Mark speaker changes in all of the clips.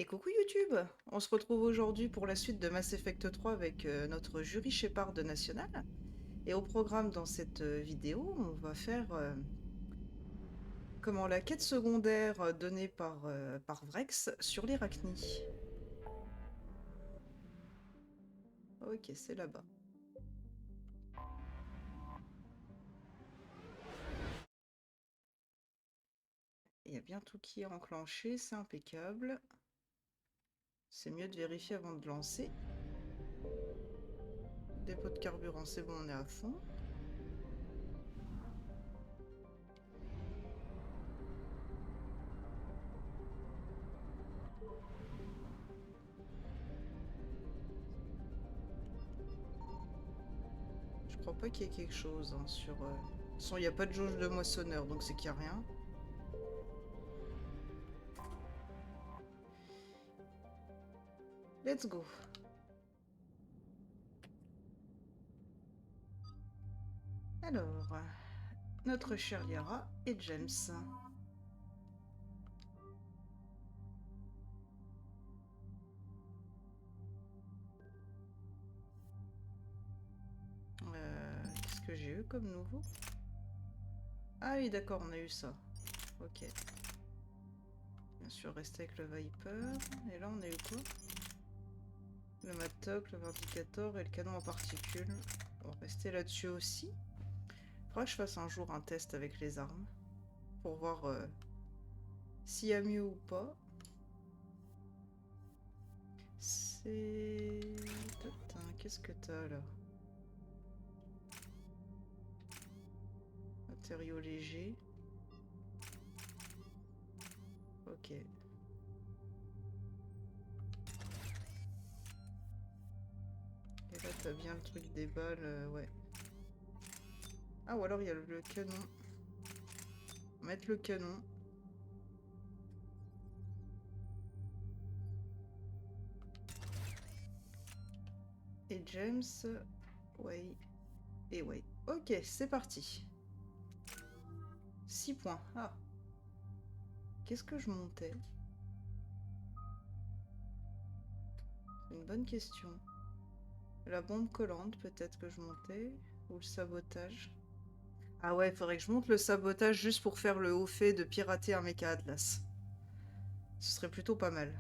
Speaker 1: Et coucou YouTube! On se retrouve aujourd'hui pour la suite de Mass Effect 3 avec notre jury Shepard national. Et au programme dans cette vidéo, on va faire comment la quête secondaire donnée par Vrex sur les Rachni. Ok, c'est là-bas. Il y a bien tout qui est enclenché, c'est impeccable. C'est mieux de vérifier avant de lancer. Dépôt de carburant, c'est bon, on est à fond. Je crois pas qu'il y ait quelque chose hein, sur... De toute façon, il n'y a pas de jauge de moissonneur, donc c'est qu'il n'y a rien. Let's go. Alors, notre chère Yara et James. Qu'est-ce que j'ai eu comme nouveau? Ah oui, d'accord, on a eu ça. Ok. Bien sûr, rester avec le Viper. Et là, on a eu quoi? Le Mattock, le Vindicator et le canon en particules. On va rester là-dessus aussi. Faudra que je fasse un jour un test avec les armes. Pour voir s'il y a mieux ou pas. C'est... Qu'est-ce que t'as là? Matériaux légers. Ok. Et là, t'as bien le truc des balles, ouais. Ah, ou alors il y a le canon. Mettre le canon. Et James. Ouais. Et ouais. Ok, c'est parti. 6 points. Ah. Qu'est-ce que je montais? C'est une bonne question. La bombe collante, peut-être que je montais. Ou le sabotage. Ah ouais, il faudrait que je monte le sabotage juste pour faire le haut fait de pirater un méca Atlas. Ce serait plutôt pas mal.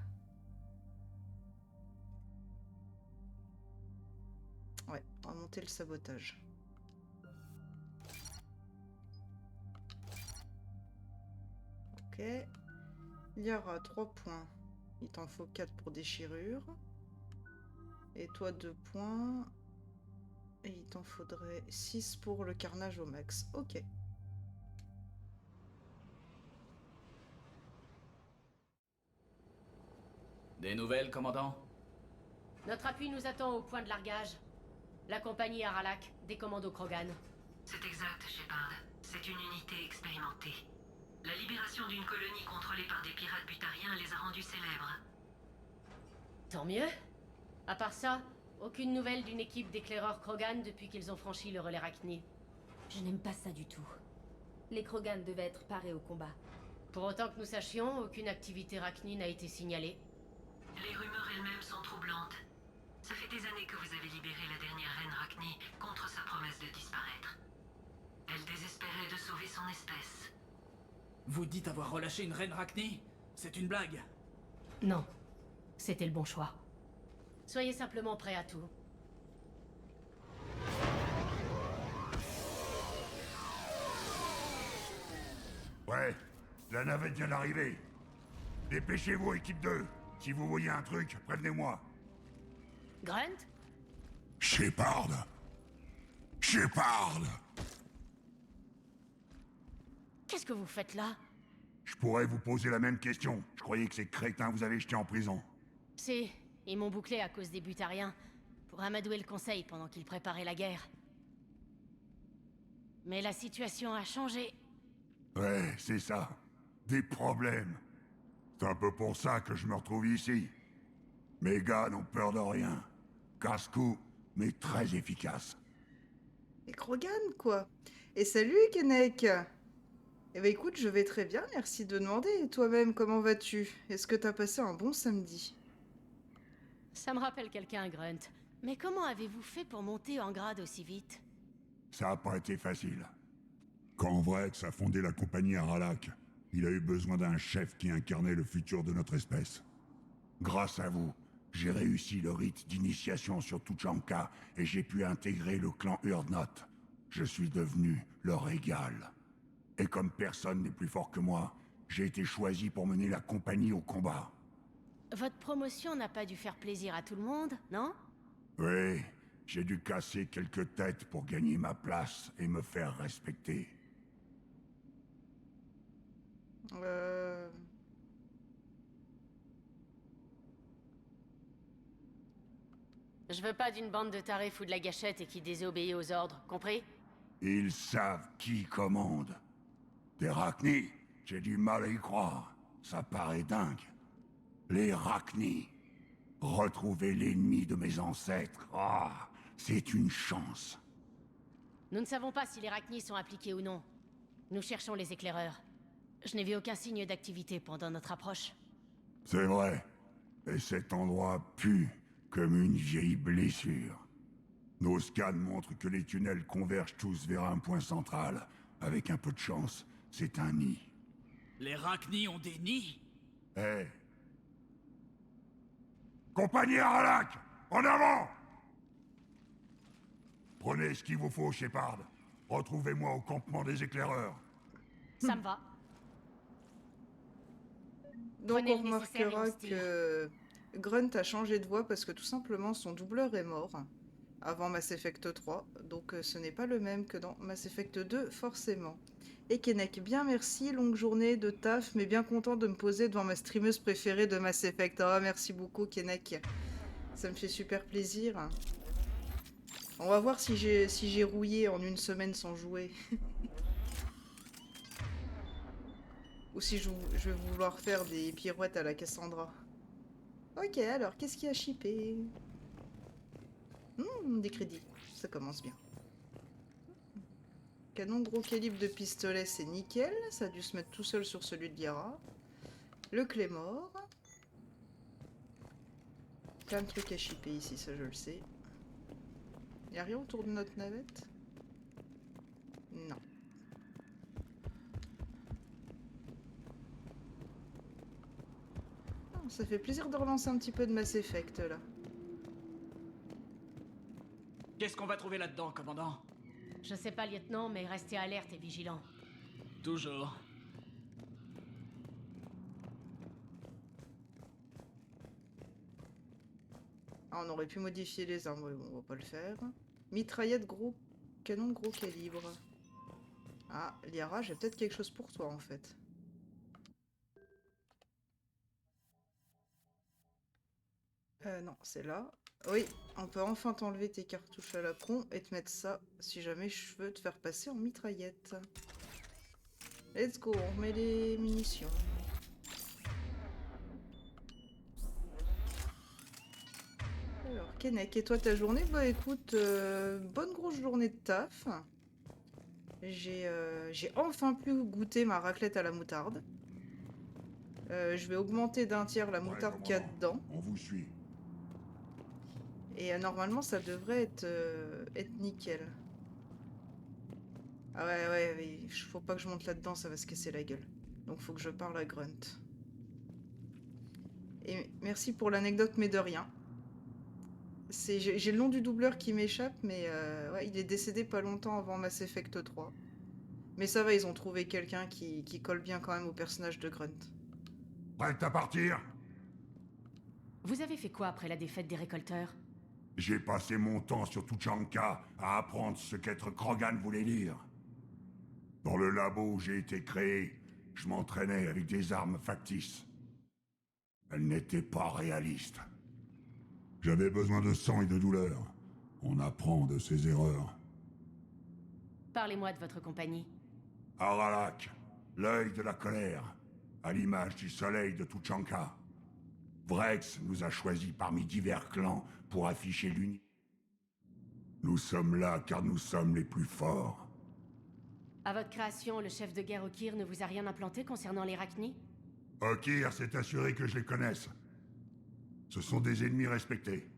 Speaker 1: Ouais, on va monter le sabotage. Ok. Il y aura 3 points. Il t'en faut 4 pour déchirure. Et toi 2 points. Et il t'en faudrait 6 pour le carnage au max. Ok.
Speaker 2: Des nouvelles, commandant?
Speaker 3: Notre appui nous attend au point de largage. La compagnie Aralak, des commandos Krogan.
Speaker 4: C'est exact, Shepard. C'est une unité expérimentée. La libération d'une colonie contrôlée par des pirates butariens les a rendus célèbres.
Speaker 3: Tant mieux. À part ça, aucune nouvelle d'une équipe d'éclaireurs Krogan depuis qu'ils ont franchi le relais Rachni.
Speaker 5: Je n'aime pas ça du tout. Les Krogan devaient être parés au combat.
Speaker 3: Pour autant que nous sachions, aucune activité Rachni n'a été signalée.
Speaker 4: Les rumeurs elles-mêmes sont troublantes. Ça fait des années que vous avez libéré la dernière reine Rachni contre sa promesse de disparaître. Elle désespérait de sauver son espèce.
Speaker 2: Vous dites avoir relâché une reine Rachni? C'est une blague?
Speaker 3: Non. C'était le bon choix. Soyez simplement prêts à tout.
Speaker 6: Ouais, la navette vient d'arriver. Dépêchez-vous, équipe 2. Si vous voyez un truc, prévenez-moi.
Speaker 3: Grunt?
Speaker 6: Shepard. Shepard.
Speaker 3: Qu'est-ce que vous faites là?
Speaker 6: Je pourrais vous poser la même question. Je croyais que ces crétins vous avaient jeté en prison.
Speaker 3: Ils m'ont bouclé à cause des butariens, pour amadouer le conseil pendant qu'ils préparaient la guerre. Mais la situation a changé.
Speaker 6: Ouais, c'est ça. Des problèmes. C'est un peu pour ça que je me retrouve ici. Mes gars n'ont peur de rien. Casse-cou, mais très efficace.
Speaker 1: Et Krogan, quoi. Et salut, Kenek! Eh ben écoute, je vais très bien, merci de demander. Et toi-même, comment vas-tu? Est-ce que t'as passé un bon samedi?
Speaker 3: Ça me rappelle quelqu'un, Grunt. Mais comment avez-vous fait pour monter en grade aussi vite?
Speaker 6: Ça a pas été facile. Quand Vrex a fondé la compagnie Aralak, il a eu besoin d'un chef qui incarnait le futur de notre espèce. Grâce à vous, j'ai réussi le rite d'initiation sur Tuchanka et j'ai pu intégrer le clan Urdnot. Je suis devenu leur égal. Et comme personne n'est plus fort que moi, j'ai été choisi pour mener la compagnie au combat.
Speaker 3: Votre promotion n'a pas dû faire plaisir à tout le monde, non?
Speaker 6: Oui, j'ai dû casser quelques têtes pour gagner ma place et me faire respecter.
Speaker 1: Euh...
Speaker 3: Je veux pas d'une bande de tarés fous de la gâchette et qui désobéit aux ordres, compris?
Speaker 6: Ils savent qui commande. Des Rachni, j'ai du mal à y croire. Ça paraît dingue. Les Rachni. Retrouver l'ennemi de mes ancêtres. Ah, c'est une chance.
Speaker 3: Nous ne savons pas si les Rachni sont appliqués ou non. Nous cherchons les éclaireurs. Je n'ai vu aucun signe d'activité pendant notre approche.
Speaker 6: C'est vrai. Et cet endroit pue comme une vieille blessure. Nos scans montrent que les tunnels convergent tous vers un point central. Avec un peu de chance, c'est un nid.
Speaker 2: Les Rachni ont des nids?
Speaker 6: Eh. Compagnie Aralak, en avant! Prenez ce qu'il vous faut, Shepard. Retrouvez-moi au campement des éclaireurs.
Speaker 3: Ça me va.
Speaker 1: Donc
Speaker 3: Prenez
Speaker 1: on
Speaker 3: le nécessaire et on
Speaker 1: remarquera
Speaker 3: se tire.
Speaker 1: que Grunt a changé de voix parce que tout simplement son doubleur est mort avant Mass Effect 3. Donc ce n'est pas le même que dans Mass Effect 2 forcément. Et Kennec, bien merci, longue journée de taf, mais bien content de me poser devant ma streameuse préférée de Mass Effect. Ah, merci beaucoup Kennec, ça me fait super plaisir. On va voir si j'ai rouillé en une semaine sans jouer. Ou si je vais vouloir faire des pirouettes à la Cassandra. Ok, alors, qu'est-ce qu'il y a shippé? Des crédits, ça commence bien. Canon gros calibre de pistolet, c'est nickel. Ça a dû se mettre tout seul sur celui de Liara. Le Claymore. Plein de trucs à shipper ici, ça je le sais. Y a rien autour de notre navette? Non. Oh, ça fait plaisir de relancer un petit peu de Mass Effect là.
Speaker 2: Qu'est-ce qu'on va trouver là-dedans, commandant?
Speaker 3: Je sais pas, lieutenant, mais restez alerte et vigilant.
Speaker 2: Toujours.
Speaker 1: Ah, on aurait pu modifier les armes, mais bon, on va pas le faire. Mitraillette gros canon de gros calibre. Ah, Liara, j'ai peut-être quelque chose pour toi en fait. Non, c'est là. Oui, on peut enfin t'enlever tes cartouches à l'apron et te mettre ça si jamais je veux te faire passer en mitraillette. Let's go, on remet les munitions. Alors, Kennec, et toi ta journée? Bah écoute, bonne grosse journée de taf. J'ai enfin pu goûter ma raclette à la moutarde. Je vais augmenter d'un tiers la moutarde qu'il y a dedans.
Speaker 6: On vous suit.
Speaker 1: Et normalement, ça devrait être nickel. Ah ouais, faut pas que je monte là-dedans, ça va se casser la gueule. Donc faut que je parle à Grunt. Et merci pour l'anecdote, mais de rien. J'ai le nom du doubleur qui m'échappe, mais ouais, il est décédé pas longtemps avant Mass Effect 3. Mais ça va, ils ont trouvé quelqu'un qui colle bien quand même au personnage de Grunt.
Speaker 6: Prête à partir?
Speaker 3: Vous avez fait quoi après la défaite des récolteurs?
Speaker 6: J'ai passé mon temps sur Tuchanka à apprendre ce qu'être Krogan voulait dire. Dans le labo où j'ai été créé, je m'entraînais avec des armes factices. Elles n'étaient pas réalistes. J'avais besoin de sang et de douleur. On apprend de ses erreurs.
Speaker 3: Parlez-moi de votre compagnie.
Speaker 6: Aralak, l'œil de la colère, à l'image du soleil de Tuchanka. Vrex nous a choisis parmi divers clans pour afficher l'unité. Nous sommes là car nous sommes les plus forts.
Speaker 3: À votre création, le chef de guerre Okir ne vous a rien implanté concernant les Rachni?
Speaker 6: Okir s'est assuré que je les connaisse. Ce sont des ennemis respectés.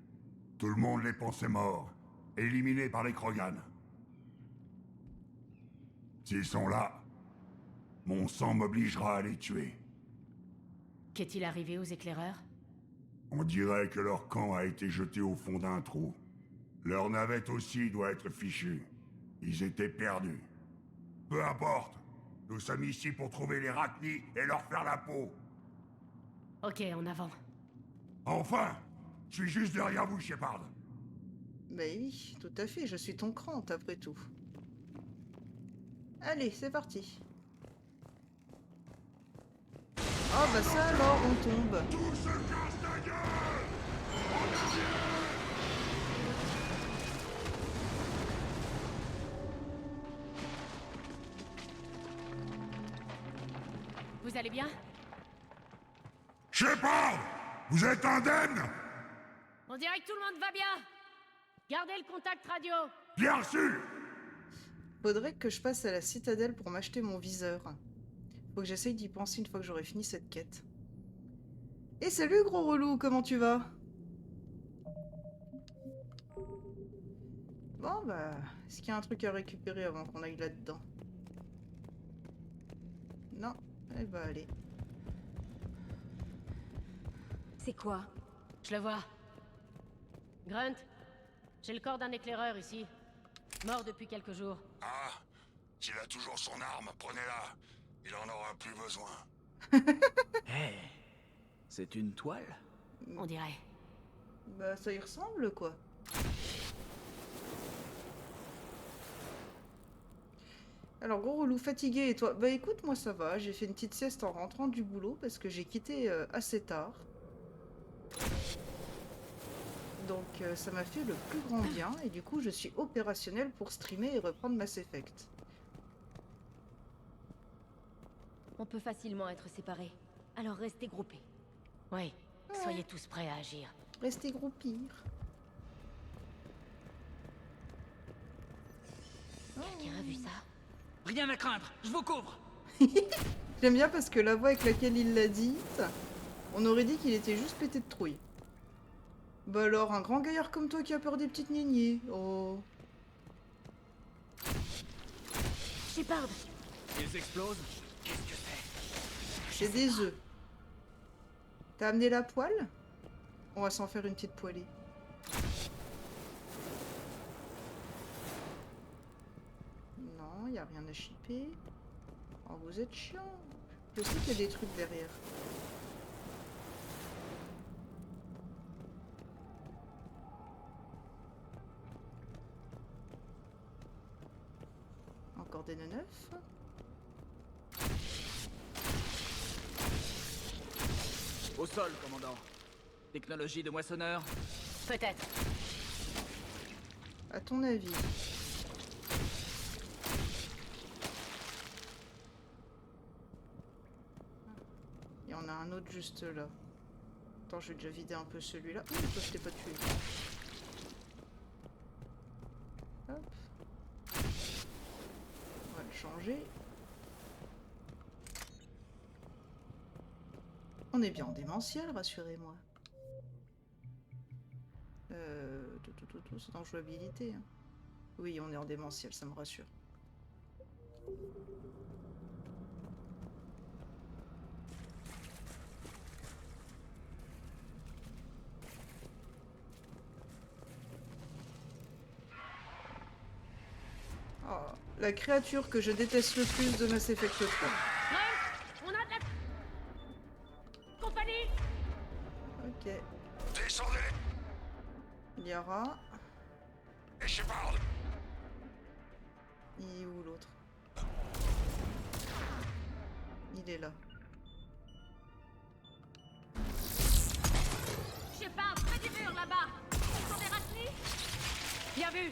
Speaker 6: Tout le monde les pensait morts, éliminés par les Krogan. S'ils sont là, mon sang m'obligera à les tuer.
Speaker 3: Qu'est-il arrivé aux éclaireurs?
Speaker 6: On dirait que leur camp a été jeté au fond d'un trou. Leur navette aussi doit être fichue. Ils étaient perdus. Peu importe. Nous sommes ici pour trouver les Rachni et leur faire la peau.
Speaker 3: Ok, en avant.
Speaker 6: Enfin! Je suis juste derrière vous, Shepard.
Speaker 1: Mais oui, tout à fait, je suis ton crante après tout. Allez, c'est parti. Oh bah ça alors, on tombe.
Speaker 6: Tout se casse la gueule!
Speaker 3: Vous allez bien?
Speaker 6: Shepard! Vous êtes indemne?
Speaker 3: On dirait que tout le monde va bien! Gardez le contact radio!
Speaker 6: Bien sûr!
Speaker 1: Faudrait que je passe à la citadelle pour m'acheter mon viseur. Faut que j'essaye d'y penser une fois que j'aurai fini cette quête. Et salut gros relou, comment tu vas? Bon bah, est-ce qu'il y a un truc à récupérer avant qu'on aille là-dedans? Non, eh bah allez.
Speaker 5: C'est quoi?
Speaker 3: Je le vois. Grunt, j'ai le corps d'un éclaireur ici. Mort depuis quelques jours.
Speaker 6: Ah, s'il a toujours son arme, prenez-la. Il en aura plus besoin.
Speaker 2: Hé, c'est une toile?
Speaker 3: On dirait.
Speaker 1: Bah ça y ressemble quoi. Alors gros relou fatigué et toi? Bah écoute moi ça va, j'ai fait une petite sieste en rentrant du boulot parce que j'ai quitté assez tard. Donc ça m'a fait le plus grand bien et du coup je suis opérationnel pour streamer et reprendre Mass Effect.
Speaker 5: On peut facilement être séparés. Alors restez groupés.
Speaker 3: Oui, soyez tous prêts à agir.
Speaker 1: Restez groupir.
Speaker 5: Quelqu'un a vu ça?
Speaker 2: Rien à craindre, je vous couvre!
Speaker 1: J'aime bien parce que la voix avec laquelle il l'a dit, on aurait dit qu'il était juste pété de trouille. Bah alors, un grand gaillard comme toi qui a peur des petites niaignées. Oh.
Speaker 5: Shepard!
Speaker 2: Ils explosent? Qu'est-ce que c'est?
Speaker 1: C'est des œufs. T'as amené la poêle? On va s'en faire une petite poêlée. Non, y a rien à chipper. Oh, vous êtes chiant. Je sais qu'il y a des trucs derrière. Encore des neufs.
Speaker 2: Au sol, commandant. Technologie de moissonneur?
Speaker 3: Peut-être.
Speaker 1: À ton avis. Il y en a un autre juste là. Attends, je vais déjà vider un peu celui-là. Ouh, toi, je t'ai pas tué. Hop. On va le changer. On est bien en démentiel, rassurez-moi. C'est en jouabilité. Hein. Oui, on est en démentiel, ça me rassure. Oh, la créature que je déteste le plus de Mass Effect 3.
Speaker 3: On a de la... compagnie!
Speaker 1: Ok.
Speaker 6: Descendez!
Speaker 1: Liara.
Speaker 6: Et Shepard!
Speaker 1: Il est où l'autre? Il est là.
Speaker 3: Shepard, près du mur là-bas! Ils sont des Rachni? Bien vu!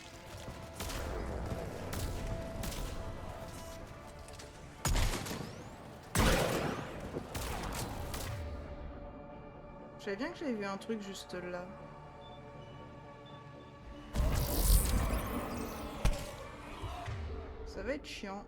Speaker 1: Je savais bien que j'avais vu un truc juste là. Ça va être chiant.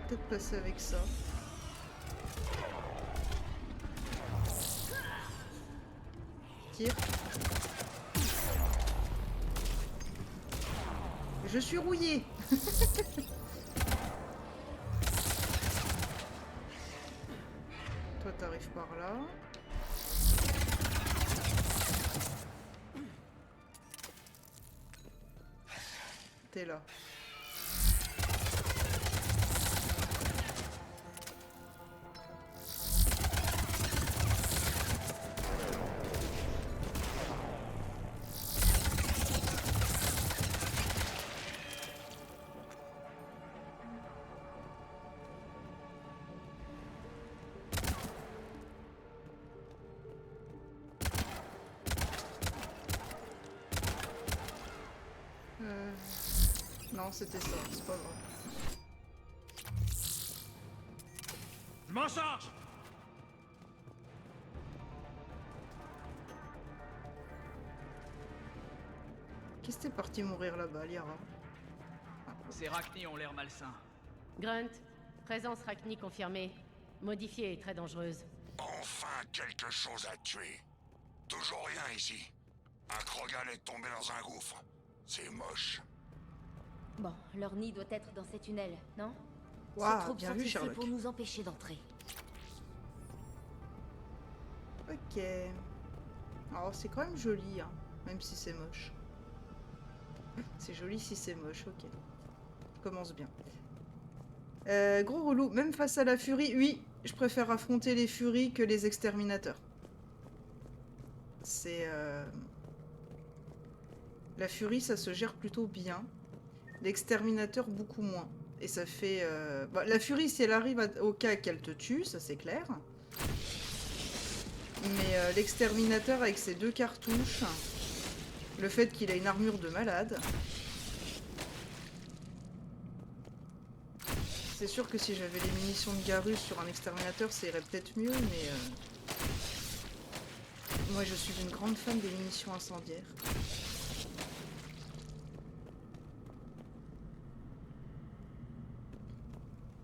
Speaker 1: peut-être passer avec ça. Tire. Je suis rouillé. Toi, t'arrives par là. T'es là. Non, c'était ça, c'est pas grave.
Speaker 2: Je m'en charge.
Speaker 1: Qu'est-ce que t'es parti mourir là-bas, Liara?
Speaker 2: Ces Rachni ont l'air malsains.
Speaker 3: Grunt, présence Rachni confirmée. Modifiée et très dangereuse.
Speaker 6: Enfin quelque chose à tuer. Toujours rien ici. Un Krogan est tombé dans un gouffre. C'est moche.
Speaker 5: Bon, leur nid doit être dans ces tunnels, non?
Speaker 1: Waouh,
Speaker 5: Ces troupes
Speaker 1: bien
Speaker 5: sont
Speaker 1: vu,
Speaker 5: ici
Speaker 1: Sherlock.
Speaker 5: pour nous empêcher d'entrer.
Speaker 1: Ok. Alors c'est quand même joli, hein, même si c'est moche. C'est joli si c'est moche, ok. Commence bien. Gros relou, même face à la furie, oui, je préfère affronter les furies que les exterminateurs. C'est... La furie, ça se gère plutôt bien. L'exterminateur, beaucoup moins. Et ça fait... bah, la furie, si elle arrive au cas qu'elle te tue, ça c'est clair. Mais l'exterminateur avec ses 2 cartouches, le fait qu'il a une armure de malade... C'est sûr que si j'avais les munitions de Garus sur un exterminateur, ça irait peut-être mieux, mais... Moi, je suis une grande fan des munitions incendiaires.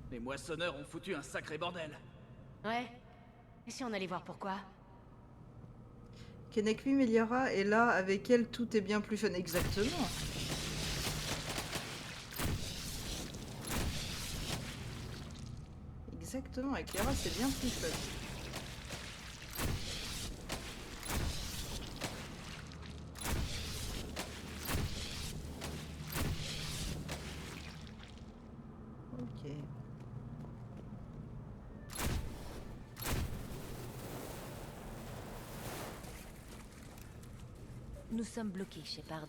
Speaker 2: Les moissonneurs ont foutu un sacré bordel.
Speaker 3: Ouais. Et si on allait voir pourquoi?
Speaker 1: Kenekmi Meliara est là, avec elle, tout est bien plus fun. Exactement. Exactement, avec Liara, c'est bien plus fun. Ok.
Speaker 5: Nous sommes bloqués, Shepard.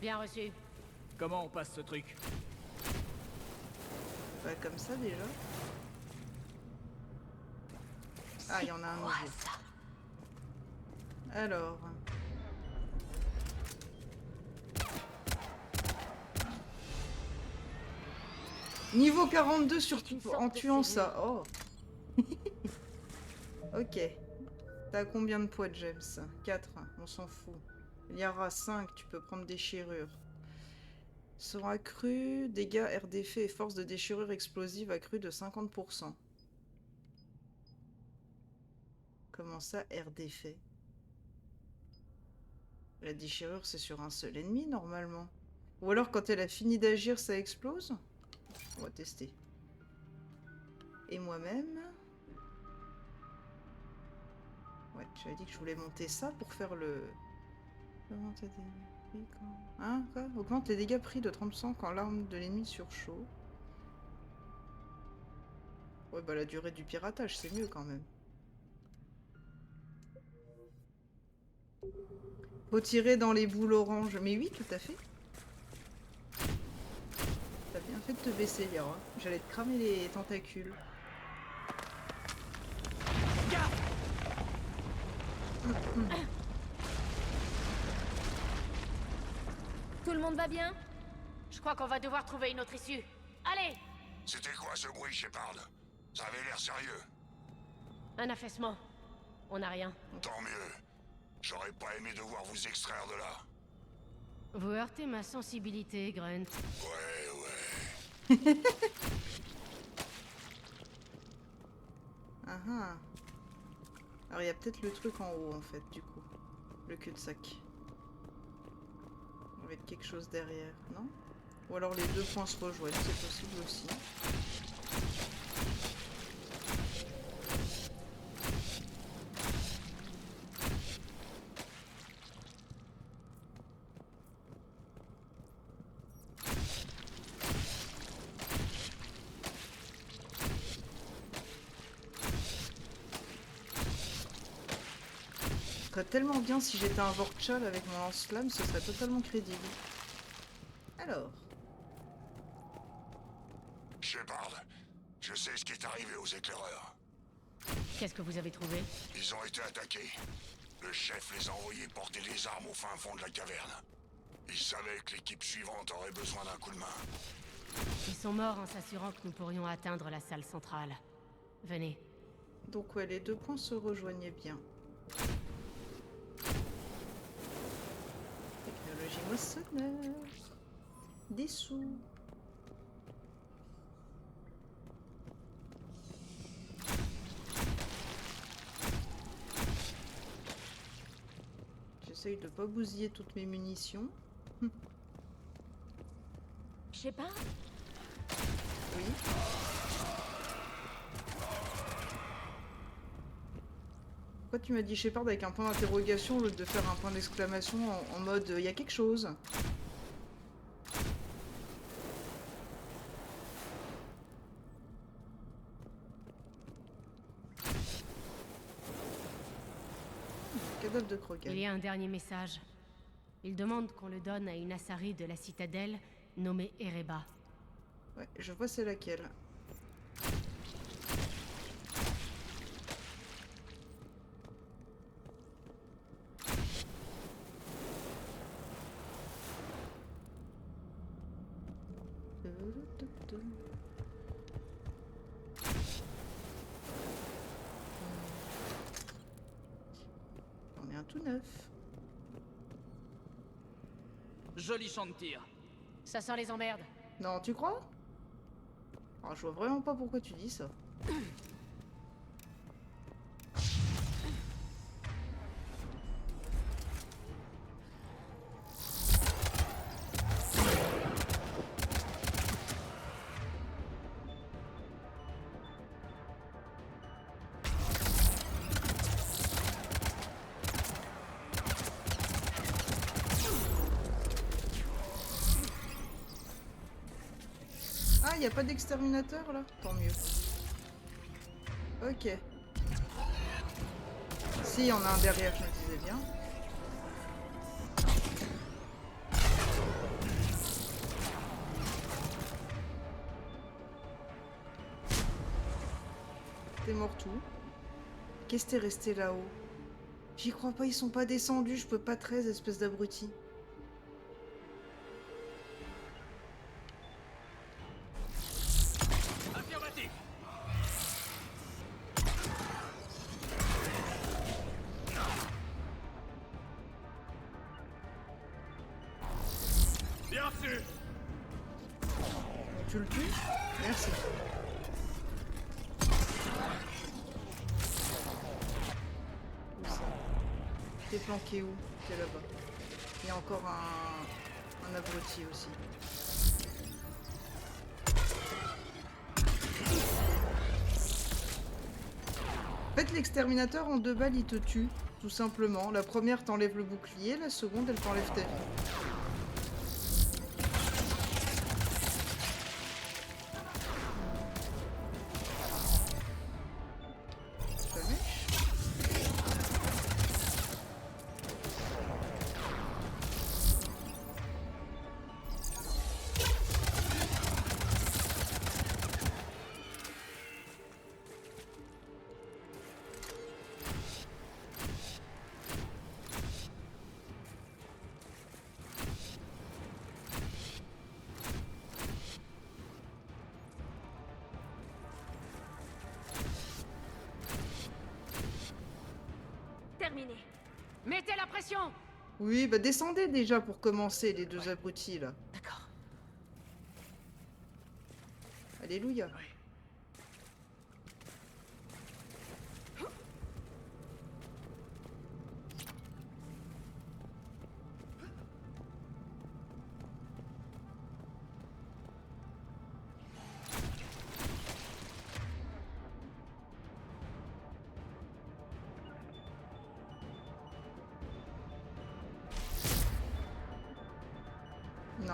Speaker 3: Bien reçu.
Speaker 2: Comment on passe ce truc?
Speaker 1: Pas comme ça, déjà. Ah, il y en a un nouveau. Alors... Niveau 42 surtout en tuant ça. Oh. Ok. T'as combien de poids, James? 4. On s'en fout. Liara 5. Tu peux prendre déchirure. Sera accru. Dégâts air d'effet et force de déchirure explosive accrue de 50%. Comment ça, air d'effet? La déchirure, c'est sur un seul ennemi, normalement. Ou alors, quand elle a fini d'agir, ça explose? On va tester. Et moi-même... Ouais, j'avais dit que je voulais monter ça pour faire le... Augmente les dégâts pris quand... Hein, quoi? Augmente les dégâts pris de 30% quand l'arme de l'ennemi surchauffe. Ouais, bah la durée du piratage, c'est mieux quand même. Faut tirer dans les boules oranges. Mais oui, tout à fait. T'as bien fait de te baisser, Liara. J'allais te cramer les tentacules.
Speaker 5: Tout le monde va bien?
Speaker 3: Je crois qu'on va devoir trouver une autre issue. Allez!
Speaker 6: C'était quoi ce bruit, Shepard? Ça avait l'air sérieux.
Speaker 3: Un affaissement. On n'a rien.
Speaker 6: Tant mieux. J'aurais pas aimé devoir vous extraire de là.
Speaker 3: Vous heurtez ma sensibilité, Grunt.
Speaker 6: Ouais.
Speaker 1: ah. Alors il y a peut-être le truc en haut en fait du coup. Le cul-de-sac. Avec quelque chose derrière, non? Ou alors les deux points se rejoignent, c'est possible aussi. Ce serait tellement bien si j'étais un Vorkchal avec mon lance-flamme, ce serait totalement crédible. Alors,
Speaker 6: Shepard, je sais ce qui est arrivé aux éclaireurs.
Speaker 3: Qu'est-ce que vous avez trouvé?
Speaker 6: Ils ont été attaqués. Le chef les a envoyés porter des armes au fin fond de la caverne. Il savait que l'équipe suivante aurait besoin d'un coup de main.
Speaker 3: Ils sont morts en s'assurant que nous pourrions atteindre la salle centrale. Venez.
Speaker 1: donc ouais, les deux points se rejoignaient bien. Technologie moissonneur. Des sous. J'essaye de pas bousiller toutes mes munitions.
Speaker 5: Je sais pas.
Speaker 1: Oui. Pourquoi tu m'as dit Shepard avec un point d'interrogation au lieu de faire un point d'exclamation en mode il y a quelque chose? Cadavre de Krogan.
Speaker 3: Il y a un dernier message. Il demande qu'on le donne à une Asari de la citadelle nommée Ereba.
Speaker 1: Ouais, je vois c'est laquelle. On est un tout neuf.
Speaker 2: Joli champ de tir.
Speaker 3: Ça sent les emmerdes.
Speaker 1: Non, tu crois? Alors, je vois vraiment pas pourquoi tu dis ça. Ah, y a pas d'exterminateur là? Tant mieux. Ok. Si, y en a un derrière, je me disais bien. T'es mort tout. Qu'est-ce que t'es resté là-haut? J'y crois pas, ils sont pas descendus, je peux pas 13, espèce d'abruti.
Speaker 2: Affirmatif. Bien sûr.
Speaker 1: Tu le tues? Merci. Où ça? T'es planqué où? T'es là-bas. Il y a encore un abruti aussi. En fait, l'exterminateur en 2 balles, il te tue, tout simplement. La première t'enlève le bouclier, la seconde, elle t'enlève ta vie.
Speaker 5: Terminé.
Speaker 3: Mettez la pression!
Speaker 1: Oui, bah descendez déjà pour commencer, les deux abrutis là.
Speaker 3: D'accord.
Speaker 1: Alléluia.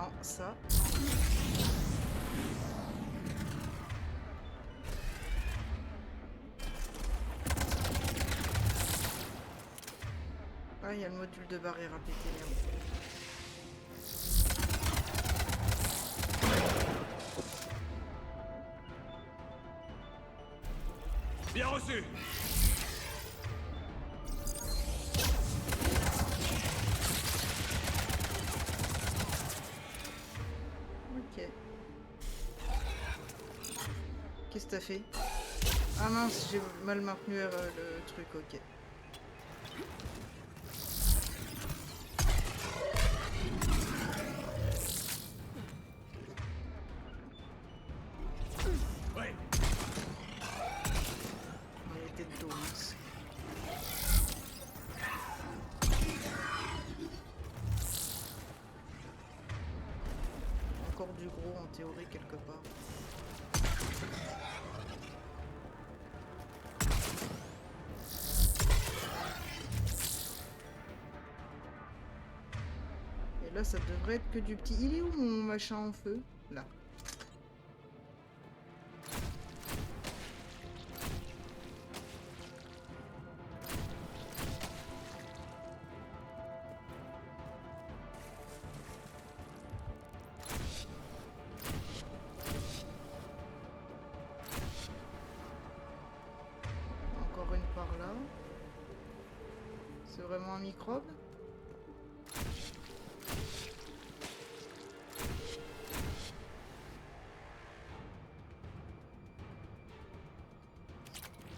Speaker 1: Non, ça. Ah, il y a le module de barrière à péter, merde.
Speaker 2: Bien reçu.
Speaker 1: Ok. Qu'est-ce que t'as fait? Ah mince, j'ai mal maintenu le truc, ok.
Speaker 2: Ouais.
Speaker 1: On était de dos, mince. Encore du gros en théorie quelque part. Et là ça devrait être que du petit. Il est où mon machin en feu? Là. Encore une par là. C'est vraiment un microbe?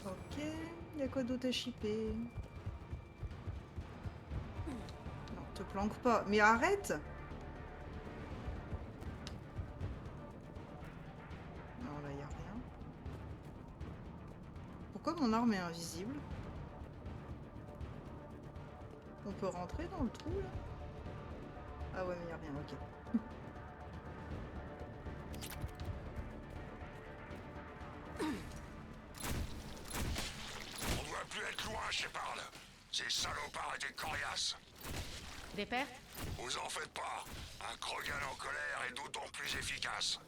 Speaker 1: Ok, y a quoi d'autre à shipper? Non, te planque pas. Mais arrête! Non, là y a rien. Pourquoi mon arme est invisible? On peut rentrer dans le trou là? Ah ouais, mais y a rien, ok.
Speaker 6: On doit plus être loin, Shepard. Ces salopards étaient coriaces.
Speaker 3: Des pertes?
Speaker 6: Vous en faites pas. Un Krogan en colère est d'autant plus efficace.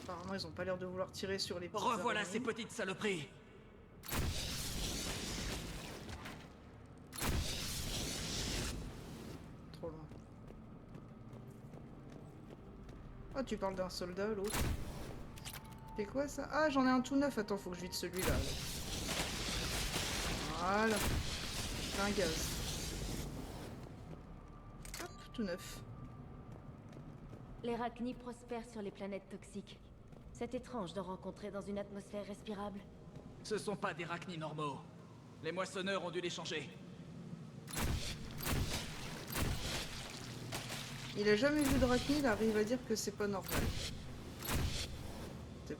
Speaker 1: Apparemment, ils ont pas l'air de vouloir tirer sur les petites
Speaker 2: Revoilà
Speaker 1: araignées.
Speaker 2: ces petites saloperies.
Speaker 1: Trop loin. Oh, tu parles d'un soldat, l'autre. C'est quoi ça? Ah, j'en ai un tout neuf. Attends, faut que je vide celui-là. Là. Voilà. J'ai un gaz. Hop, tout neuf.
Speaker 5: Les Rachni prospèrent sur les planètes toxiques. C'est étrange d'en rencontrer dans une atmosphère respirable.
Speaker 2: Ce sont pas des Rachni normaux. Les moissonneurs ont dû les changer.
Speaker 1: Il a jamais vu de Rachni, il arrive à dire que c'est pas normal.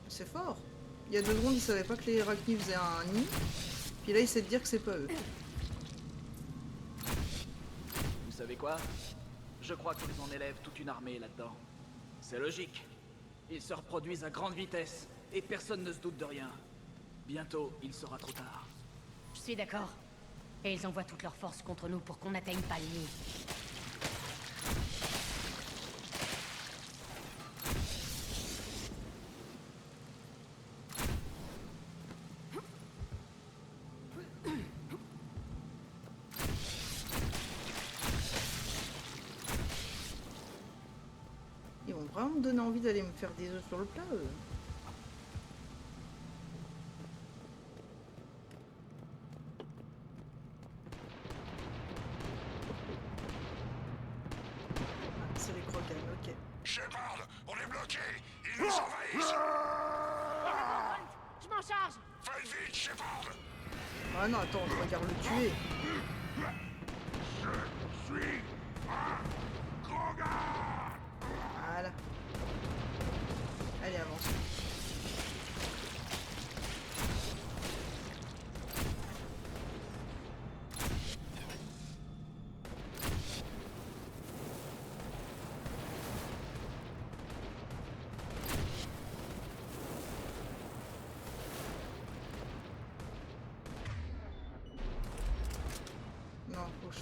Speaker 1: C'est fort. Il y a 2 secondes, il savait pas que les Rachni faisaient un nid. Puis là, il sait te dire que c'est pas eux.
Speaker 2: Vous savez quoi? Je crois qu'ils en élèvent toute une armée là-dedans. C'est logique. Ils se reproduisent à grande vitesse, et personne ne se doute de rien. Bientôt, il sera trop tard.
Speaker 3: Je suis d'accord. Et ils envoient toute leur force contre nous pour qu'on n'atteigne pas le nid.
Speaker 1: Ils vont vraiment me donner envie d'aller me faire des œufs sur le plat, eux. Ah, c'est les Krogan, ok.
Speaker 6: Shepard, on est bloqué. Ils nous envahissent.
Speaker 3: Je m'en charge!
Speaker 6: Faites vite, Shepard.
Speaker 1: Ah non, attends, je regarde le tuer.
Speaker 6: Je suis un Krogan.
Speaker 1: Voilà. Allez, avance.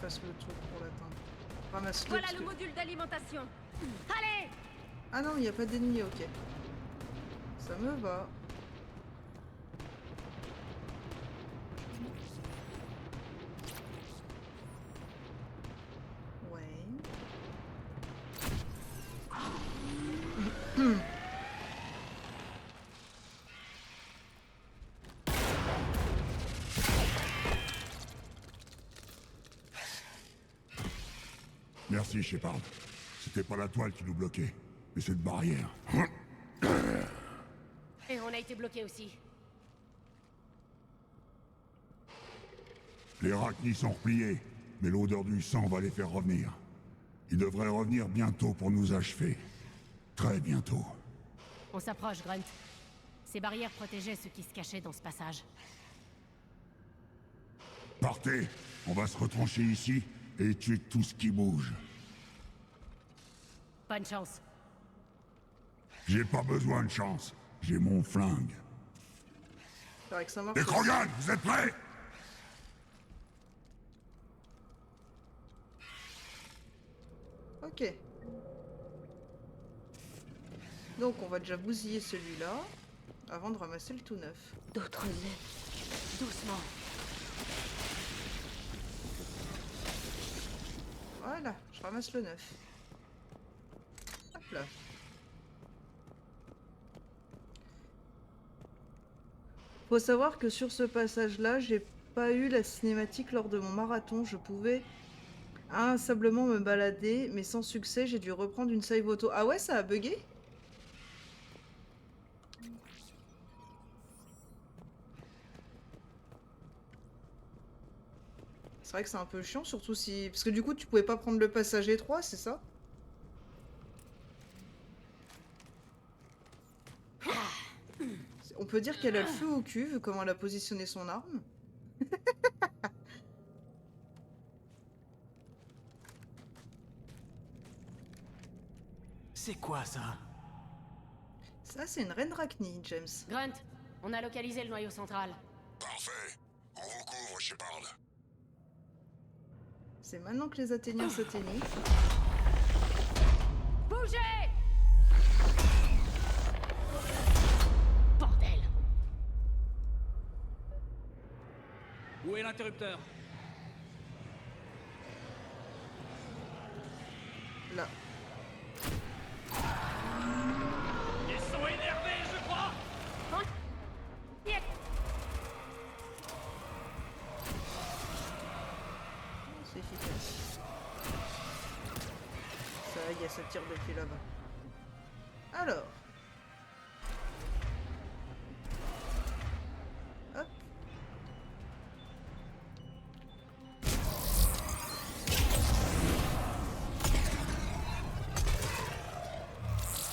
Speaker 1: fasse le tour pour l'atteindre. Ramasse-le.
Speaker 5: Voilà
Speaker 1: parce
Speaker 5: le
Speaker 1: que-
Speaker 5: module d'alimentation. Allez!
Speaker 1: Ah non, il n'y a pas d'ennemis, ok. Ça me va. Ouais.
Speaker 6: Merci, Shepard. C'était pas la toile qui nous bloquait, mais cette barrière.
Speaker 3: Et on a été bloqué aussi.
Speaker 6: Les Rachni sont repliés, mais l'odeur du sang va les faire revenir. Ils devraient revenir bientôt pour nous achever. Très bientôt.
Speaker 3: On s'approche, Grunt. Ces barrières protégeaient ceux qui se cachaient dans ce passage.
Speaker 6: Partez, on va se retrancher ici et tuer tout ce qui bouge.
Speaker 3: Bonne chance.
Speaker 6: J'ai pas besoin de chance, j'ai mon flingue.
Speaker 1: Paraît que ça marche.
Speaker 6: Les
Speaker 1: aussi.
Speaker 6: Krogan, vous êtes prêts?
Speaker 1: Ok. Donc on va déjà bousiller celui-là avant de ramasser le tout neuf.
Speaker 5: D'autres nœuds. Doucement.
Speaker 1: Voilà, je ramasse le neuf. Hop là. Faut savoir que sur ce passage-là, j'ai pas eu la cinématique lors de mon marathon. Je pouvais inlassablement me balader, mais sans succès, j'ai dû reprendre une save auto. Ah ouais, ça a bugué? C'est vrai que c'est un peu chiant, surtout si... Parce que du coup, tu pouvais pas prendre le passage étroit, c'est ça? On peut dire qu'elle a le feu au cul, vu comment elle a positionné son arme.
Speaker 2: C'est quoi ça?
Speaker 1: Ça, c'est une reine Rachni, James.
Speaker 3: Grunt, on a localisé le noyau central.
Speaker 6: Parfait. On vous couvre, Shepard.
Speaker 1: C'est maintenant que les Athéniens s'atténuent.
Speaker 3: Bougez! Bordel!
Speaker 2: Où est l'interrupteur?
Speaker 1: Là.
Speaker 2: Ils sont énervés, je crois!
Speaker 3: Yep.
Speaker 1: C'est efficace. Ça y est, ça tire depuis là-bas. Alors. Hop.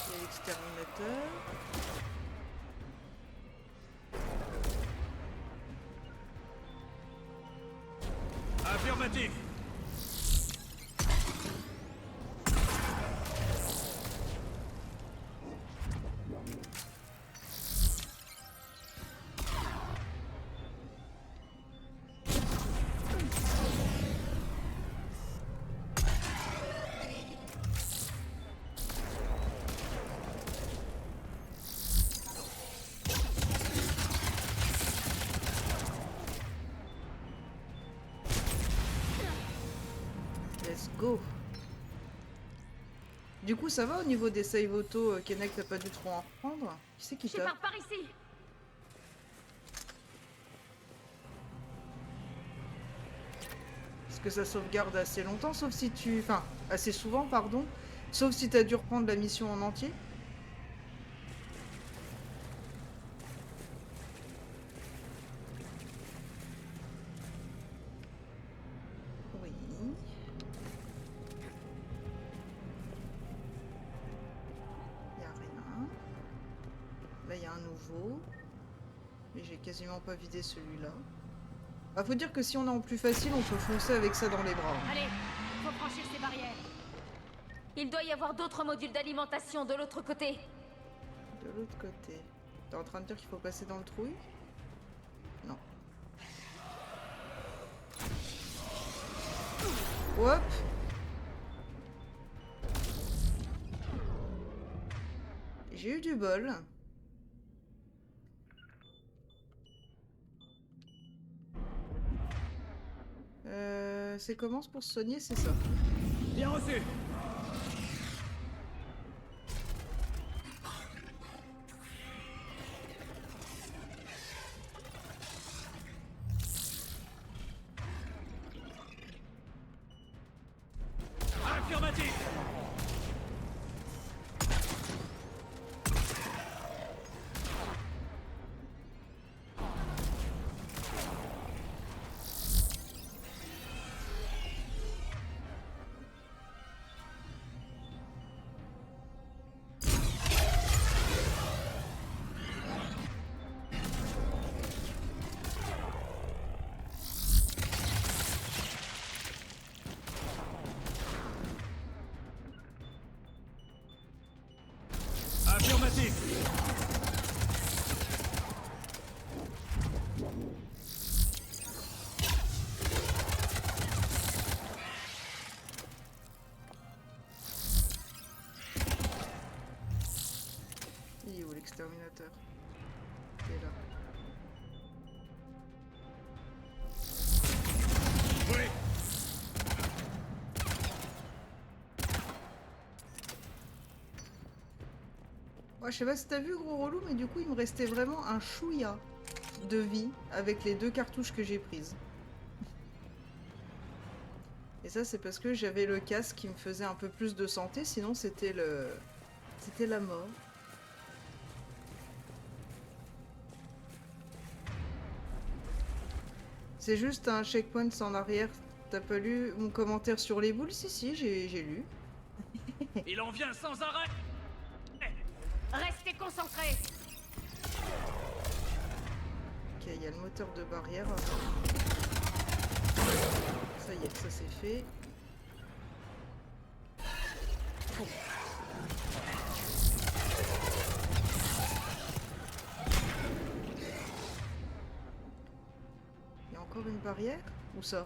Speaker 1: Il y a l'exterminateur.
Speaker 2: Affirmatif!
Speaker 1: Let's go. Du coup, ça va au niveau des save auto, Kennec, t'as pas dû trop en reprendre? Qui c'est qui
Speaker 5: Je
Speaker 1: t'a?
Speaker 5: pars par ici.
Speaker 1: Parce que ça sauvegarde assez longtemps, sauf si tu... Enfin, assez souvent, pardon. Sauf si t'as dû reprendre la mission en entier. Oui. Y a rien. Là, il y a un nouveau. Mais j'ai quasiment pas vidé celui-là. Bah, faut dire que si on est en plus facile, on peut foncer avec ça dans les bras.
Speaker 3: Allez, faut franchir ces barrières.
Speaker 5: Il doit y avoir d'autres modules d'alimentation de l'autre côté.
Speaker 1: De l'autre côté. T'es en train de dire qu'il faut passer dans le trouille? Non. Hop. J'ai eu du bol. C'est comment pour se soigner, c'est ça.
Speaker 2: Bien reçu. Affirmatif. Affirmatif.
Speaker 1: Il est où l'exterminateur? Il est là.
Speaker 2: Oui.
Speaker 1: Ouais, je sais pas si t'as vu, gros relou, mais du coup, il me restait vraiment un chouïa de vie avec les 2 cartouches que j'ai prises. Et ça, c'est parce que j'avais le casque qui me faisait un peu plus de santé, sinon c'était la mort. C'est juste un checkpoint en arrière. T'as pas lu mon commentaire sur les boules? Si, j'ai lu.
Speaker 2: Il en vient sans arrêt.
Speaker 3: Restez concentrés.
Speaker 1: Ok, il y a le moteur de barrière. Ça y est, ça c'est fait. Il y a encore une barrière? Où ça?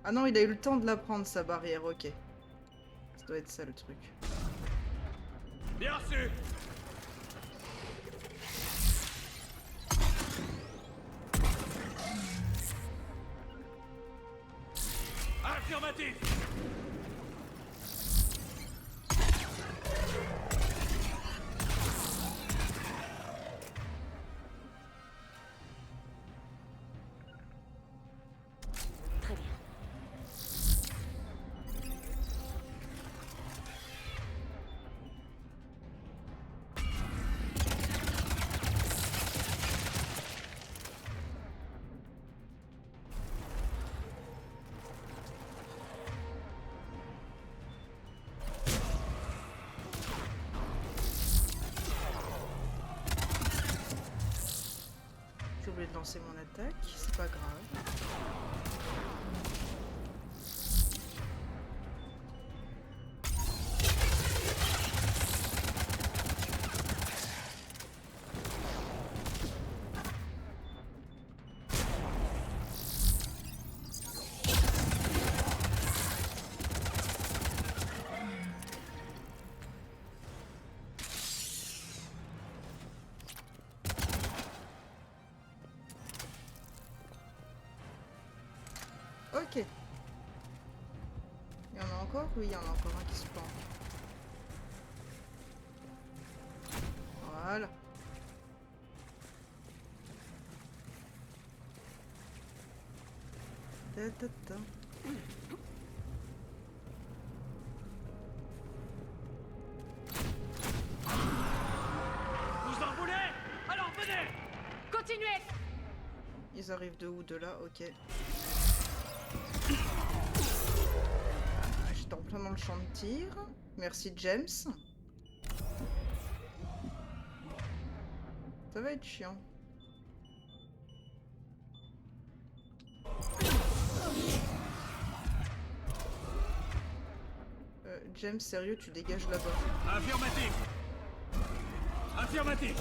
Speaker 1: Ah non, il a eu le temps de la prendre sa barrière, ok. Ça doit être ça le truc.
Speaker 2: Bien reçu. Affirmatif.
Speaker 5: Très bien.
Speaker 1: J'ai oublié de lancer mon attaque, c'est pas grave. Ok. Il y en a encore? Oui, il y en a encore un qui se prend. Voilà. Ta, ta, ta.
Speaker 2: Vous en voulez? Alors venez.
Speaker 3: Continuez.
Speaker 1: Ils arrivent de où? De là? Ok. J'étais en plein dans le champ de tir. Merci James. Ça va être chiant. James, sérieux, tu dégages là-bas.
Speaker 2: Affirmatif. Affirmatif.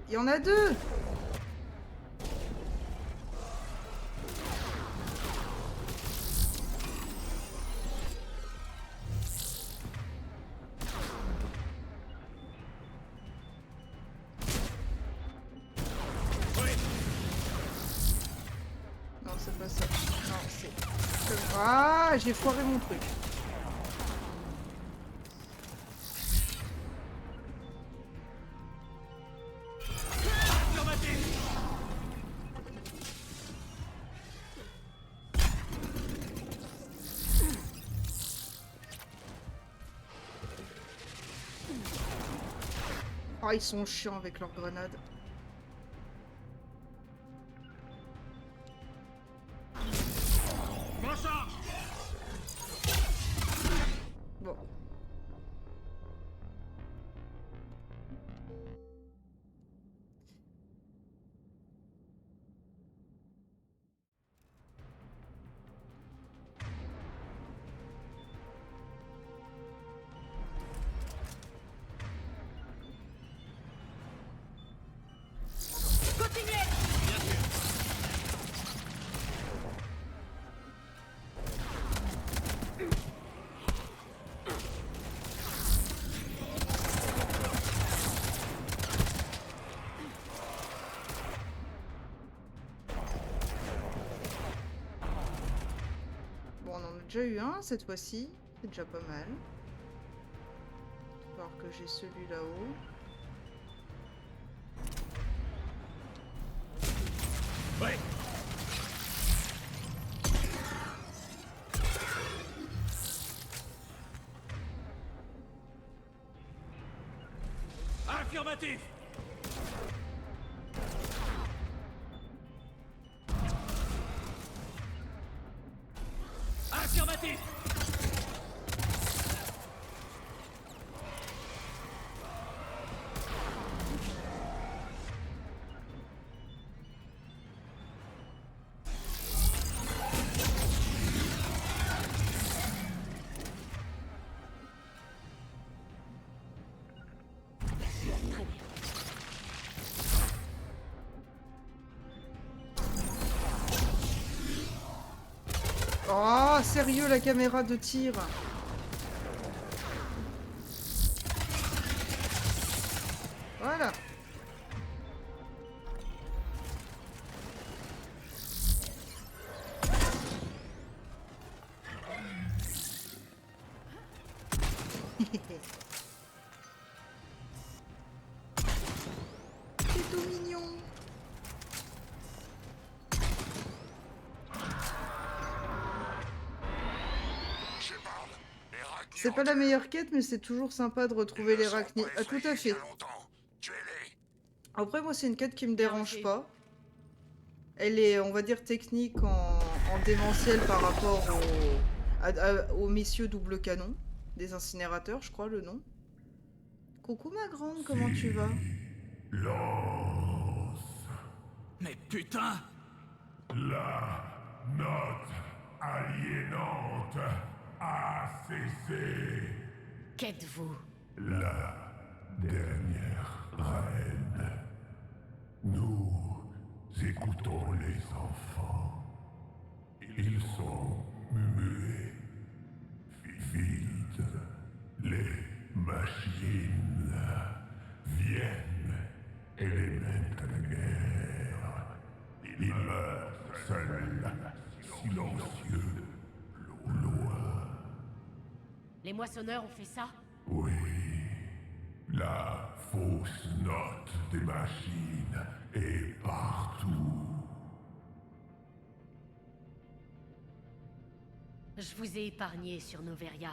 Speaker 1: Il y en a 2! Ah, j'ai foiré mon truc. Ah, ils sont chiants avec leurs grenades. Bon. Bon, on en a déjà eu un cette fois-ci. C'est déjà pas mal. Il va falloir que j'ai celui là-haut.
Speaker 2: Ouais. Affirmatif. Affirmatif.
Speaker 5: Très bien.
Speaker 1: Oh, sérieux, la caméra de tir. Voilà. C'est tout mignon.
Speaker 6: Shepard, les Rachni
Speaker 1: C'est pas la meilleure quête, mais c'est toujours sympa de retrouver les Rachni. Ah, tout à fait.
Speaker 6: Tuez-les.
Speaker 1: Après, moi, c'est une quête qui me
Speaker 3: Bien
Speaker 1: dérange
Speaker 3: reçu.
Speaker 1: pas. Elle est, on va dire, technique en démentiel par rapport aux messieurs double canon. Des incinérateurs, je crois, le nom. Coucou ma grande, comment tu vas?
Speaker 2: Mais putain.
Speaker 6: La note aliénante a cessé.
Speaker 3: Qu'êtes-vous?
Speaker 6: La dernière reine. Nous écoutons les enfants. Ils sont muets, vides. Les machines viennent et les mettent à la guerre. Ils meurent seuls, silencieux, loin.
Speaker 3: Les moissonneurs ont fait ça?
Speaker 6: Oui, la fausse note des machines est partout.
Speaker 3: Je vous ai épargné sur Noveria.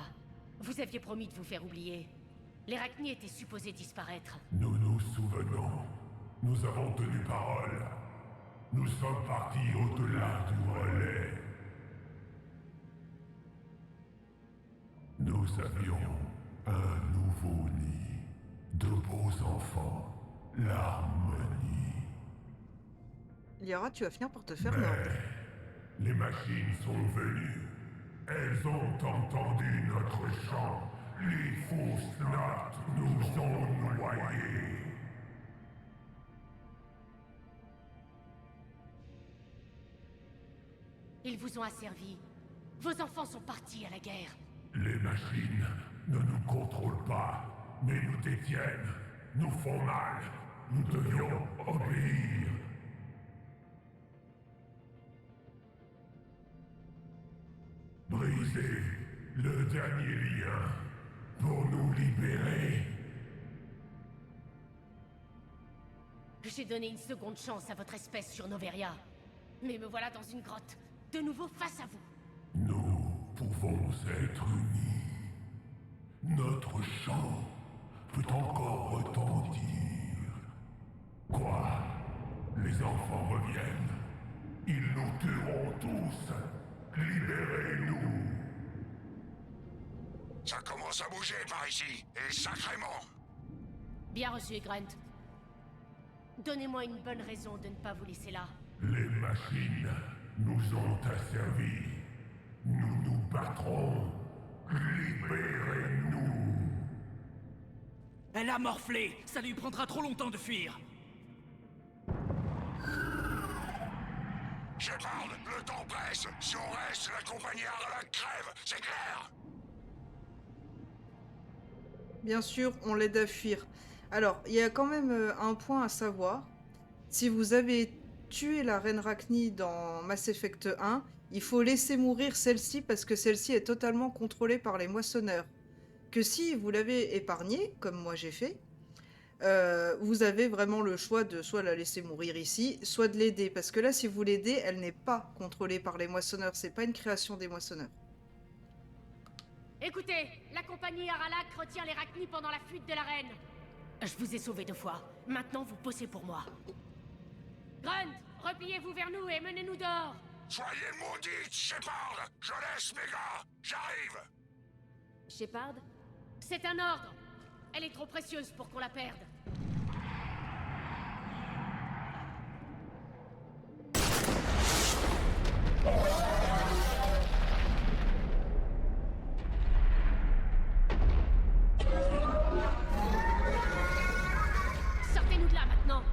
Speaker 3: Vous aviez promis de vous faire oublier. Les Rachni étaient supposés disparaître.
Speaker 6: Nous nous souvenons. Nous avons tenu parole. Nous sommes partis au-delà du relais. Nous avions un nouveau nid, de beaux enfants, l'harmonie.
Speaker 1: Liara, tu vas finir par te faire mordre.
Speaker 6: Les machines sont venues. Elles ont entendu notre chant. Les fausses notes nous ont noyés.
Speaker 3: Ils vous ont asservi. Vos enfants sont partis à la guerre.
Speaker 6: Les machines ne nous contrôlent pas, mais nous détiennent, nous font mal. Nous devions obéir.
Speaker 7: utiliser le dernier lien pour nous libérer.
Speaker 3: J'ai donné une seconde chance à votre espèce sur Noveria. Mais me voilà dans une grotte, de nouveau face à vous.
Speaker 7: Nous pouvons être unis. Notre chant peut encore retentir. Quoi? Les enfants reviennent. Ils nous tueront tous. Libérez-nous.
Speaker 6: Ça commence à bouger par ici, et sacrément.
Speaker 3: Bien reçu, Grunt. Donnez-moi une bonne raison de ne pas vous laisser là.
Speaker 7: Les machines nous ont asservis. Nous nous battrons. Libérez-nous.
Speaker 2: Elle a morflé. Ça lui prendra trop longtemps de fuir.
Speaker 6: Shepard, le temps presse. Si on reste, la compagnie Aralak crève, c'est clair.
Speaker 1: Bien sûr, on l'aide à fuir. Alors, il y a quand même un point à savoir. Si vous avez tué la reine Rachni dans Mass Effect 1, il faut laisser mourir celle-ci parce que celle-ci est totalement contrôlée par les moissonneurs. Que si vous l'avez épargnée, comme moi j'ai fait, vous avez vraiment le choix de soit la laisser mourir ici, soit de l'aider. Parce que là, si vous l'aidez, elle n'est pas contrôlée par les moissonneurs. C'est pas une création des moissonneurs.
Speaker 3: Écoutez, la compagnie Aralak retient les Rachni pendant la fuite de la reine. Je vous ai sauvé 2 fois. Maintenant, vous bossez pour moi. Grunt, repliez-vous vers nous et menez-nous dehors.
Speaker 6: Soyez maudite, Shepard. Je laisse mes gars. J'arrive.
Speaker 5: Shepard?
Speaker 3: C'est un ordre. Elle est trop précieuse pour qu'on la perde. Sortez-nous de là maintenant.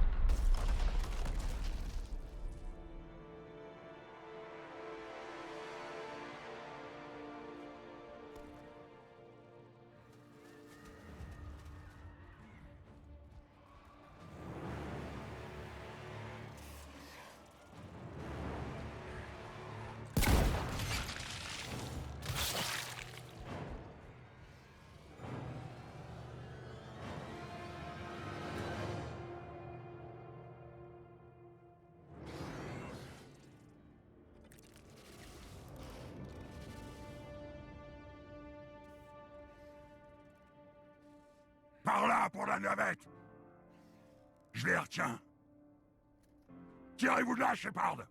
Speaker 6: Par là pour la navette. Je les retiens. Tirez-vous de là, Shepard.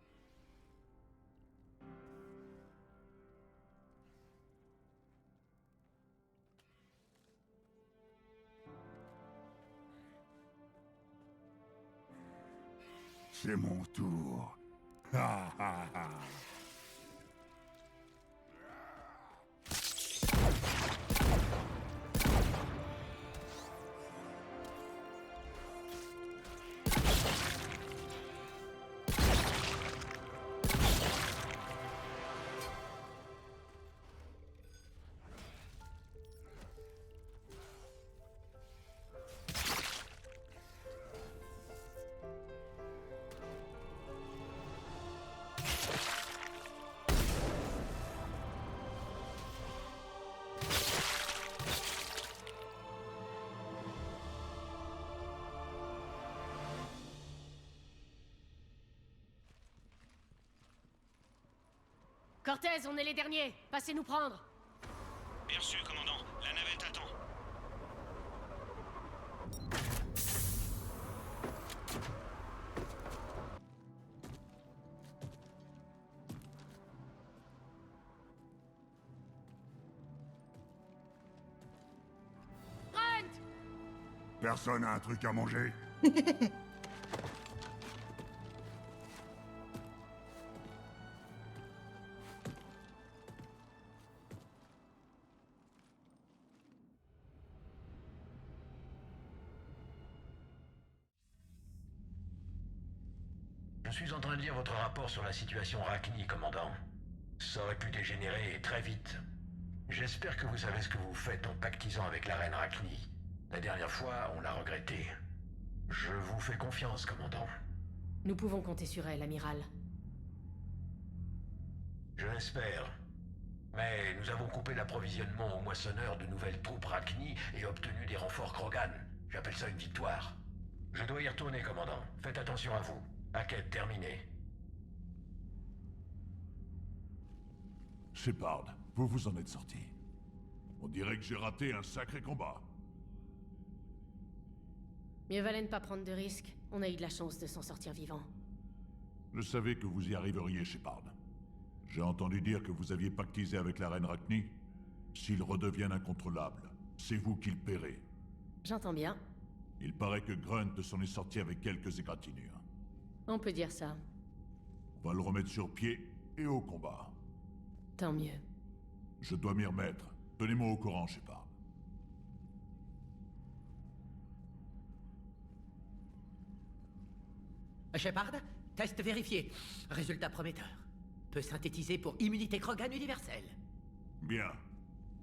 Speaker 6: C'est mon tour. Ha ha ha.
Speaker 3: Cortez, on est les derniers. Passez nous prendre.
Speaker 8: Bien sûr, commandant. La navette attend.
Speaker 3: Grunt!
Speaker 6: Personne a un truc à manger?
Speaker 9: Je suis en train de lire votre rapport sur la situation Rachni, commandant. Ça aurait pu dégénérer et très vite. J'espère que vous savez ce que vous faites en pactisant avec la reine Rachni. La dernière fois, on l'a regretté. Je vous fais confiance, commandant.
Speaker 3: Nous pouvons compter sur elle, amiral.
Speaker 9: Je l'espère. Mais nous avons coupé l'approvisionnement aux moissonneurs de nouvelles troupes Rachni et obtenu des renforts Krogan. J'appelle ça une victoire. Je dois y retourner, commandant. Faites attention à vous. Enquête terminée.
Speaker 7: Shepard, vous vous en êtes sorti. On dirait que j'ai raté un sacré combat.
Speaker 3: Mieux valait ne pas prendre de risques. On a eu de la chance de s'en sortir vivant.
Speaker 7: Je savais que vous y arriveriez, Shepard. J'ai entendu dire que vous aviez pactisé avec la reine Rachni. S'ils redeviennent incontrôlables, c'est vous qui le paierez.
Speaker 3: J'entends bien.
Speaker 7: Il paraît que Grunt s'en est sorti avec quelques égratignures.
Speaker 3: On peut dire ça.
Speaker 7: On va le remettre sur pied et au combat.
Speaker 3: Tant mieux.
Speaker 7: Je dois m'y remettre. Tenez-moi au courant, Shepard.
Speaker 10: Shepard, test vérifié. Résultat prometteur. Peut synthétiser pour immunité Krogan universelle.
Speaker 7: Bien.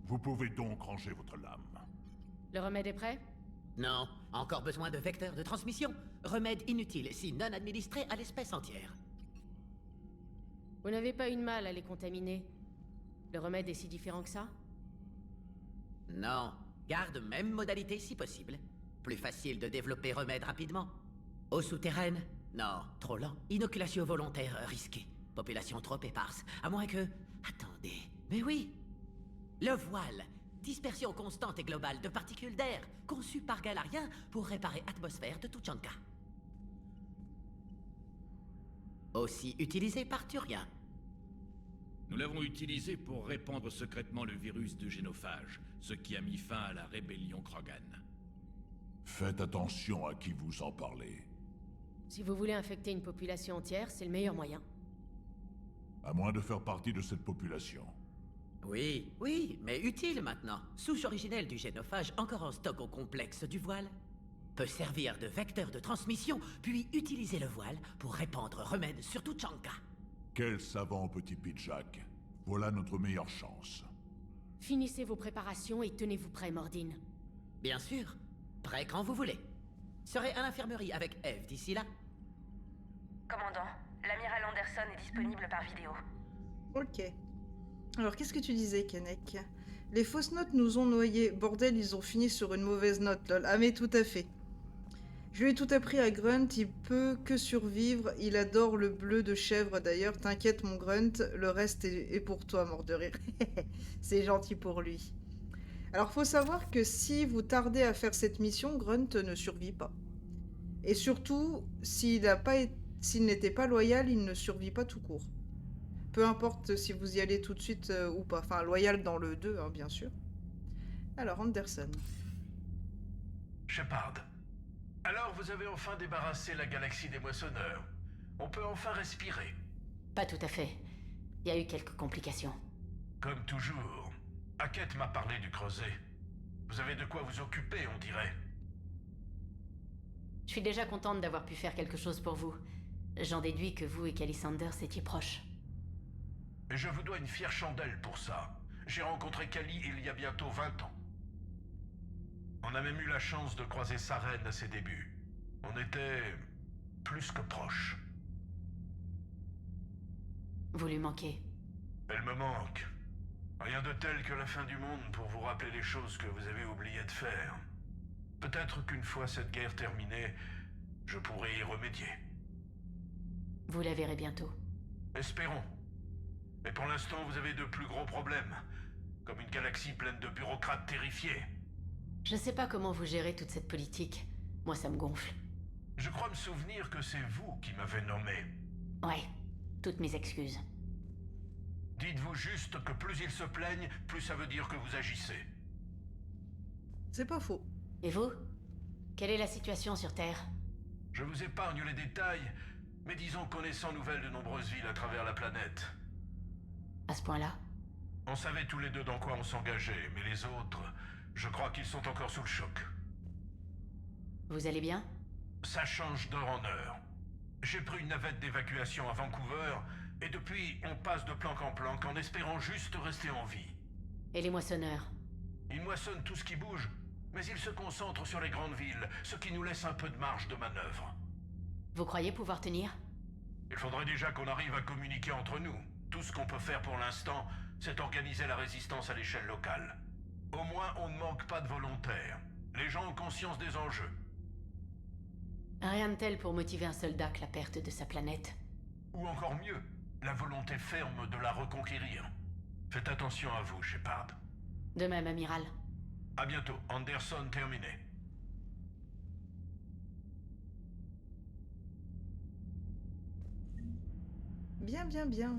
Speaker 7: Vous pouvez donc ranger votre lame.
Speaker 3: Le remède est prêt?
Speaker 10: Non, encore besoin de vecteurs de transmission. Remède inutile si non administré à l'espèce entière.
Speaker 3: Vous n'avez pas eu de mal à les contaminer. Le remède est si différent que ça?
Speaker 10: Non, garde même modalité si possible. Plus facile de développer remède rapidement. Eau souterraine? Non, trop lent. Inoculation volontaire risquée. Population trop éparse. À moins que... Attendez. Mais oui! Le voile. Dispersion constante et globale de particules d'air, conçue par Galarien pour réparer l'atmosphère de Tuchanka. Aussi utilisé par Turien.
Speaker 11: Nous l'avons utilisé pour répandre secrètement le virus de génophage, ce qui a mis fin à la rébellion Krogan.
Speaker 7: Faites attention à qui vous en parlez.
Speaker 3: Si vous voulez infecter une population entière, c'est le meilleur moyen.
Speaker 7: À moins de faire partie de cette population.
Speaker 10: Oui, oui, mais utile maintenant. Souche originelle du génophage encore en stock au complexe du voile. Peut servir de vecteur de transmission, puis utiliser le voile pour répandre remède sur Tuchanka.
Speaker 7: Quel savant petit Pidjack. Voilà notre meilleure chance.
Speaker 3: Finissez vos préparations et tenez-vous prêts, Mordine.
Speaker 10: Bien sûr. Prêt quand vous voulez. Serez à l'infirmerie avec Eve d'ici là.
Speaker 4: Commandant, l'amiral Anderson est disponible par vidéo.
Speaker 1: Ok. Alors, qu'est-ce que tu disais, Kennec? Les fausses notes nous ont noyés. Bordel, ils ont fini sur une mauvaise note, lol. Ah mais tout à fait. Je lui ai tout appris à Grunt, il peut que survivre. Il adore le bleu de chèvre d'ailleurs. T'inquiète mon Grunt, le reste est pour toi, mort de rire. C'est gentil pour lui. Alors faut savoir que si vous tardez à faire cette mission, Grunt ne survit pas. Et surtout, s'il n'était pas loyal, il ne survit pas tout court. Peu importe si vous y allez tout de suite ou pas. Enfin, loyal dans le 2, hein, bien sûr. Alors, Anderson.
Speaker 9: Shepard. Alors vous avez enfin débarrassé la galaxie des moissonneurs. On peut enfin respirer.
Speaker 5: Pas tout à fait. Il y a eu quelques complications.
Speaker 9: Comme toujours. Hackett m'a parlé du creuset. Vous avez de quoi vous occuper, on dirait.
Speaker 5: Je suis déjà contente d'avoir pu faire quelque chose pour vous. J'en déduis que vous et Callie Sanders étiez proches.
Speaker 9: Et je vous dois une fière chandelle pour ça. J'ai rencontré Callie il y a bientôt 20 ans. On a même eu la chance de croiser sa reine à ses débuts. On était plus que proches.
Speaker 5: Vous lui manquez.
Speaker 9: Elle me manque. Rien de tel que la fin du monde pour vous rappeler les choses que vous avez oublié de faire. Peut-être qu'une fois cette guerre terminée, je pourrai y remédier.
Speaker 5: Vous la verrez bientôt.
Speaker 9: Espérons. Mais pour l'instant, vous avez de plus gros problèmes. Comme une galaxie pleine de bureaucrates terrifiés.
Speaker 5: Je sais pas comment vous gérez toute cette politique. Moi, ça me gonfle.
Speaker 9: Je crois me souvenir que c'est vous qui m'avez nommé.
Speaker 5: Ouais, toutes mes excuses.
Speaker 9: Dites-vous juste que plus ils se plaignent, plus ça veut dire que vous agissez.
Speaker 1: C'est pas faux.
Speaker 5: Et vous? Quelle est la situation sur Terre?
Speaker 9: Je vous épargne les détails, mais disons qu'on est sans nouvelles de nombreuses villes à travers la planète.
Speaker 5: À ce point-là?
Speaker 9: On savait tous les deux dans quoi on s'engageait, mais les autres, je crois qu'ils sont encore sous le choc.
Speaker 5: Vous allez bien?
Speaker 9: Ça change d'heure en heure. J'ai pris une navette d'évacuation à Vancouver, et depuis, on passe de planque en planque en espérant juste rester en vie.
Speaker 5: Et les moissonneurs?
Speaker 9: Ils moissonnent tout ce qui bouge, mais ils se concentrent sur les grandes villes, ce qui nous laisse un peu de marge de manœuvre.
Speaker 5: Vous croyez pouvoir tenir?
Speaker 9: Il faudrait déjà qu'on arrive à communiquer entre nous. Tout ce qu'on peut faire pour l'instant, c'est organiser la résistance à l'échelle locale. Au moins, on ne manque pas de volontaires. Les gens ont conscience des enjeux.
Speaker 5: Rien de tel pour motiver un soldat que la perte de sa planète.
Speaker 9: Ou encore mieux, la volonté ferme de la reconquérir. Faites attention à vous, Shepard.
Speaker 5: De même, amiral.
Speaker 9: À bientôt. Anderson terminé.
Speaker 1: Bien, bien, bien.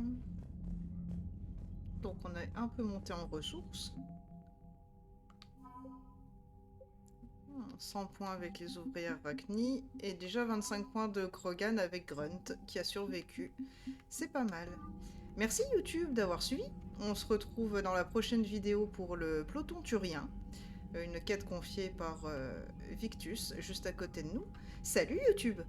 Speaker 1: Donc on a un peu monté en ressources. 100 points avec les ouvriers Arachni et déjà 25 points de Krogan avec Grunt qui a survécu. C'est pas mal. Merci YouTube d'avoir suivi. On se retrouve dans la prochaine vidéo pour le peloton turien. Une quête confiée par Victus juste à côté de nous. Salut YouTube!